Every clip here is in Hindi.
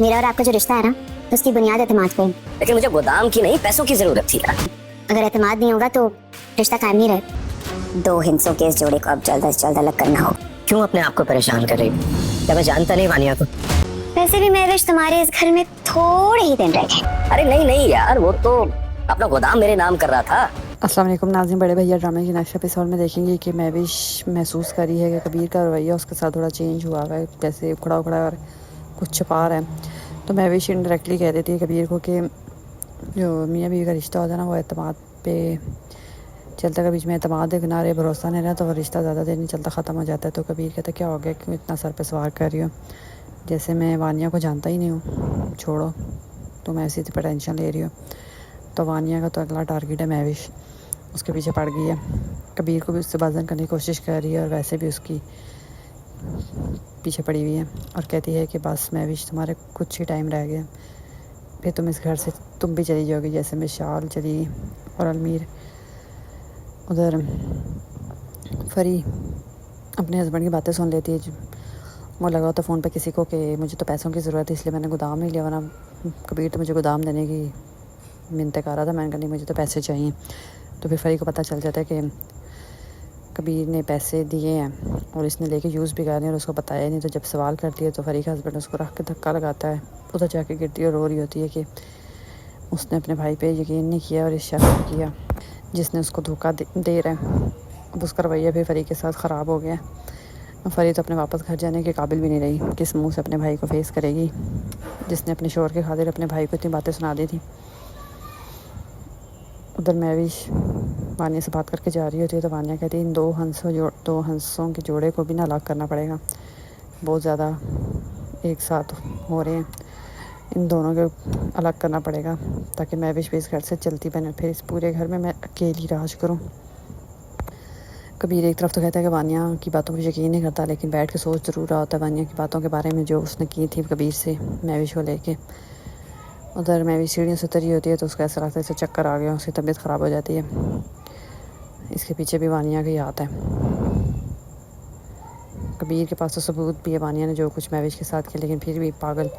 मेरा और आपका जो रिश्ता है ना, उसकी बुनियाद एतमाद पे है। लेकिन मुझे गोदाम की नहीं, पैसों की जरूरत थी यार। अगर एतमाद नहीं होगा तो रिश्ता कायम नहीं रहे। 2 हिंसों के इस जोड़े को अब जल्द से जल्द अलग करना हो। क्यों अपने आप को परेशान कर रही हो? क्या मैं जानता नहीं वानिया को? वैसे भी महविश तुम्हारे इस घर में थोड़े ही दिन रह गए। अरे नहीं नहीं यार, वो तो अपना गोदाम मेरे नाम कर रहा था। अस्सलाम वालेकुम नाज़रीन, बड़े भैया ड्रामे के नेक्स्ट एपिसोड में देखेंगे कि महविश महसूस करी है कि कबीर का रवैया उसके साथ थोड़ा चेंज हुआ है, जैसे उखड़ा उखड़ा और कुछ छुपा रहा है। तो महविश इनडायरेक्टली कह देती है कबीर को कि जो मियाँ बीवी का रिश्ता होता है ना, वो एतमाद पे चलता है। बीच में एतमाद के किनारे भरोसा नहीं रहा तो वो रिश्ता ज़्यादा देर नहीं चलता, ख़त्म हो जाता है। तो कबीर कहता है क्या हो गया, क्यों इतना सर पे सवार कर रही हो, जैसे मैं वानिया को जानता ही नहीं हूँ, छोड़ो, तो मैं इसी पर टेंशन ले रही हूँ। तो वानिया का तो अगला टारगेट है महविश, उसके पीछे पड़ गई है। कबीर को भी उससे बाज़न करने की कोशिश कर रही है और वैसे भी उसकी पीछे पड़ी हुई है और कहती है कि बस महविश तुम्हारे कुछ ही टाइम रह गया, फिर तुम इस घर से तुम भी चली जाओगी, जैसे मिशाल चली और अलमीर। उधर फरी अपने हस्बैंड की बातें सुन लेती है। वो लगा होता फ़ोन पे किसी को कि मुझे तो पैसों की ज़रूरत है इसलिए मैंने गोदाम नहीं लिया, वरना कबीर तो मुझे गोदाम देने की मिन्नतें कर रहा था। मैंने कहा नहीं, मुझे तो पैसे चाहिए। तो फिर फरी को पता चल जाता है कि कबीर ने पैसे दिए हैं और इसने लेके यूज़ भी करने और उसको बताया नहीं। तो जब सवाल करती है तो फरी का हस्बैंड उसको रख के धक्का लगाता है। उधर जाके गिरती है और रो रही होती है कि उसने अपने भाई पे यकीन नहीं किया और इस शख्स ने किया जिसने उसको धोखा दे रहा है। अब उसका रवैया भी फरी के साथ ख़राब हो गया। फरी तो अपने वापस घर जाने के काबिल भी नहीं रही, किस मुँह से अपने भाई को फेस करेगी जिसने अपने शोहर के खातिर अपने भाई को इतनी बातें सुना दी थी। उधर महविश वानिया से बात करके जा रही होती है तो वानिया कहती है इन दो हंसों के जोड़े को भी ना अलग करना पड़ेगा, बहुत ज़्यादा एक साथ हो रहे हैं, इन दोनों को अलग करना पड़ेगा ताकि महविश भी इस घर से चलती बने, फिर इस पूरे घर में मैं अकेली राज करूं। कबीर एक तरफ तो कहता है कि वानिया की बातों पर यकीन नहीं करता, लेकिन बैठ के सोच ज़रूर रहा होता है वानिया की बातों के बारे में जो उसने की थी कबीर से महविश को लेके। उधर महविश सीढ़ियों से उतरी होती है तो उसका ऐसा लगता है जैसे चक्कर आ गया, उसकी तबीयत ख़राब हो जाती है। इसके पीछे भी वानिया की हाथ है। कबीर के पास तो सबूत भी है वानिया ने जो कुछ महविश के साथ किया, लेकिन फिर भी पागल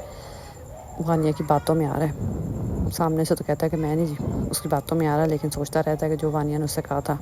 वानिया की बातों में आ रहा है। सामने से तो कहता है कि मैं नहीं उसकी बातों में आ रहा, लेकिन सोचता रहता है कि जो वानिया ने उससे कहा था